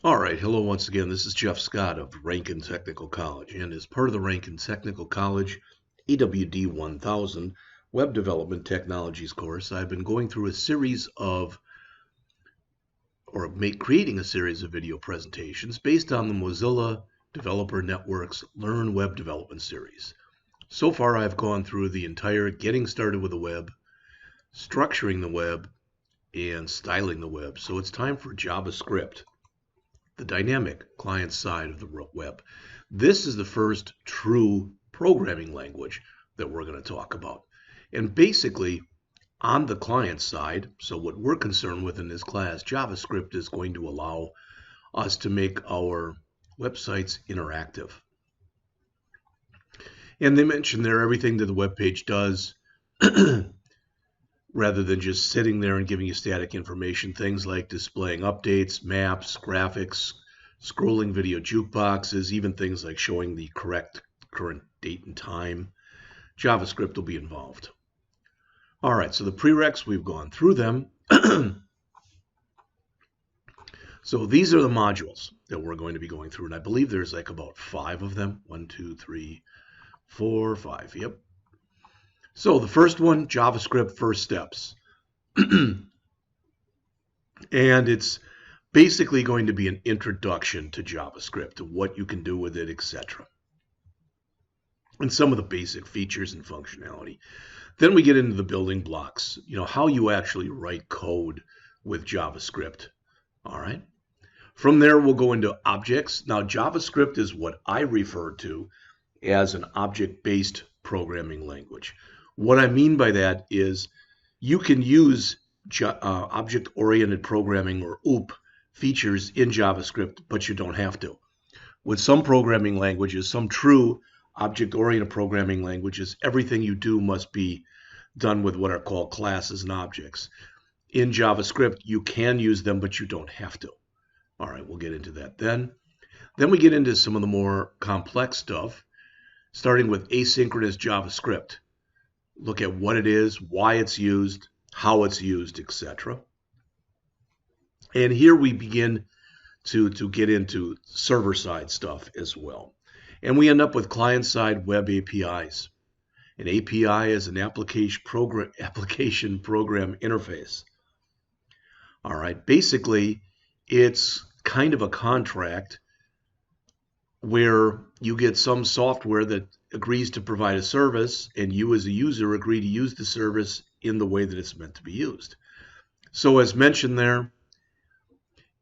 All right, hello once again. This is Jeff Scott of Rankin Technical College, and as part of the Rankin Technical College EWD 1000 Web Development Technologies course, I've been going through a series of, creating a series of video presentations based on the Mozilla Developer Network's Learn Web Development series. So far, I've gone through the entire getting started with the web, structuring the web, and styling the web. So it's time for JavaScript, the dynamic client side of the web. This is the first true programming language that we're going to talk about. And basically, on the client side, so what we're concerned with in this class, JavaScript is going to allow us to make our websites interactive. And they mentioned there everything that the web page does rather than just sitting there and giving you static information, things like displaying updates, maps, graphics, scrolling video jukeboxes, even things like showing the correct current date and time. JavaScript will be involved. All right, so the prereqs, we've gone through them. So these are the modules that we're going to be going through, and I believe there's like about 5 of them. 1, 2, 3, 4, 5. Yep. So the first one, JavaScript First Steps. And it's basically going to be an introduction to JavaScript, to what you can do with it, etc. And some of the basic features and functionality. Then we get into the building blocks, how you actually write code with JavaScript. All right. From there, we'll go into objects. Now, JavaScript is what I refer to as an object-based programming language. What I mean by that is you can use object-oriented programming, or OOP, features in JavaScript, but you don't have to. With some programming languages, some true object-oriented programming languages, everything you do must be done with what are called classes and objects. In JavaScript, you can use them, but you don't have to. All right, we'll get into that then. Then we get into some of the more complex stuff, starting with asynchronous JavaScript. Look at what it is, why it's used, how it's used, etc. And here we begin to get into server-side stuff as well. And we end up with client-side web APIs. An API is an application program interface. All right, basically, it's kind of a contract where you get some software that agrees to provide a service, and you as a user agree to use the service in the way that it's meant to be used. So as mentioned there,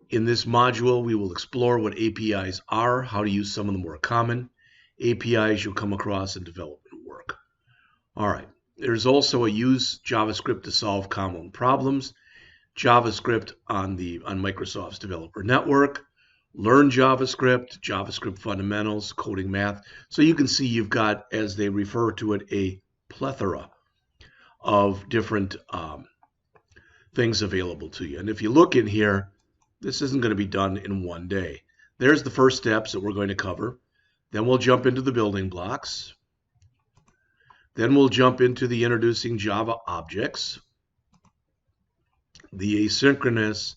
in this module, we will explore what APIs are, how to use some of the more common APIs you'll come across in development work. All right, there's also a use JavaScript to solve common problems, JavaScript on Microsoft's Developer Network, Learn JavaScript, JavaScript Fundamentals, Coding Math. So you can see you've got, as they refer to it, a plethora of different things available to you. And if you look in here, this isn't going to be done in one day. There's the first steps that we're going to cover. Then we'll jump into the building blocks. Then we'll jump into the introducing Java objects, the asynchronous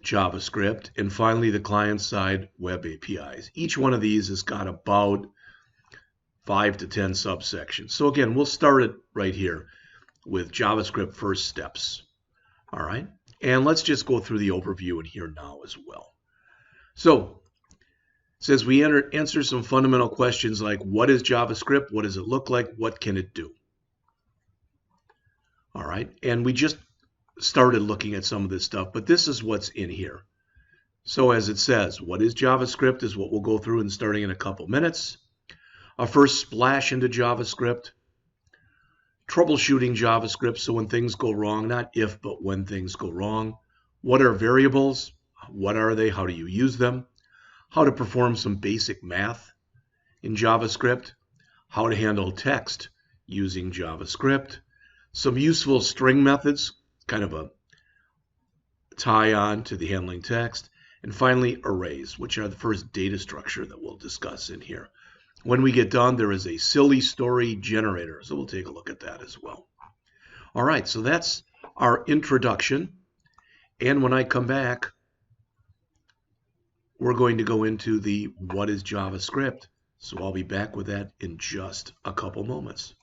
JavaScript, and finally the client-side web APIs. Each one of these has got about 5 to 10 subsections. So again, we'll start it right here with JavaScript First Steps. All right, and let's just go through the overview in here now as well. So it says we answer some fundamental questions like, what is JavaScript? What does it look like? What can it do? All right, and we just started looking at some of this stuff, but this is what's in here. So as it says, what is JavaScript is what we'll go through and starting in a couple minutes. Our first splash into JavaScript, troubleshooting JavaScript, so when things go wrong, not if, but when things go wrong. What are variables? What are they? How do you use them? How to perform some basic math in JavaScript. How to handle text using JavaScript. Some useful string methods, kind of a tie-on to the handling text. And finally, arrays, which are the first data structure that we'll discuss in here. When we get done, there is a silly story generator, so we'll take a look at that as well. All right, so that's our introduction. And when I come back, we're going to go into the what is JavaScript. So I'll be back with that in just a couple moments.